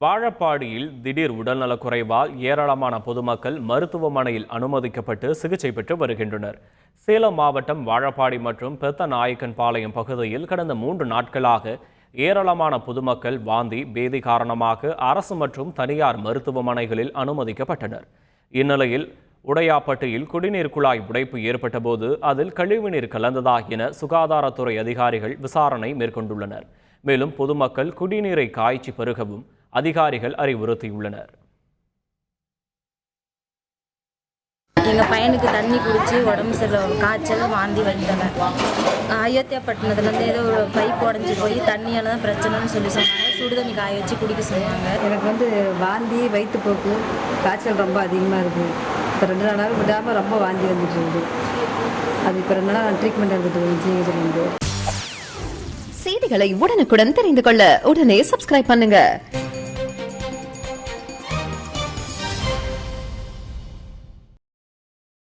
வாழப்பாடியில் திடீர் உடல்நலக்குறைவால் ஏராளமான பொதுமக்கள் மருத்துவமனையில் அனுமதிக்கப்பட்டு சிகிச்சை பெற்று வருகின்றனர். சேலம் மாவட்டம் வாழப்பாடி மற்றும் பெத்தநாயக்கன்பாளையம் பகுதியில் கடந்த 3 நாட்களாக ஏராளமான பொதுமக்கள் வாந்தி பேதி காரணமாக அரசு மற்றும் தனியார் மருத்துவமனைகளில் அனுமதிக்கப்பட்டனர். இந்நிலையில் உடையாப்பட்டியில் குடிநீர் குழாய் உடைப்பு ஏற்பட்டபோது அதில் கழிவுநீர் கலந்ததா என சுகாதாரத்துறை அதிகாரிகள் விசாரணை மேற்கொண்டுள்ளனர். மேலும் பொதுமக்கள் குடிநீரை காய்ச்சி பருகவும் அதிகாரிகள் அறிவுறுத்தியுள்ளனர். எங்கள் பையனுக்கு தண்ணி குடிச்சு உடம்பு சரியில்லை, காய்ச்சல் வாந்தி வந்துட்டாங்க. அயோத்தியாப்பட்டினத்துலேருந்து ஏதோ ஒரு பைப் உடஞ்சி போய் தண்ணியால் தான் பிரச்சனைன்னு சொல்லி சொன்னாங்க. சுடுதண்ணி காய வச்சு குடிக்க சொன்னாங்க. எனக்கு வாந்தி வயிற்றுப்போக்கு காய்ச்சல் ரொம்ப அதிகமாக இருக்குது. இப்போ 2 நாளாக விடாமல் ரொம்ப வாந்தி வந்துட்டு இருக்குது. அது இப்போ 2 நாளாக ட்ரீட்மெண்ட் எடுத்துகிட்டு செய்திகளை உடனுக்குடன் தெரிந்து கொள்ள உடனே சப்ஸ்கிரைப் பண்ணுங்க.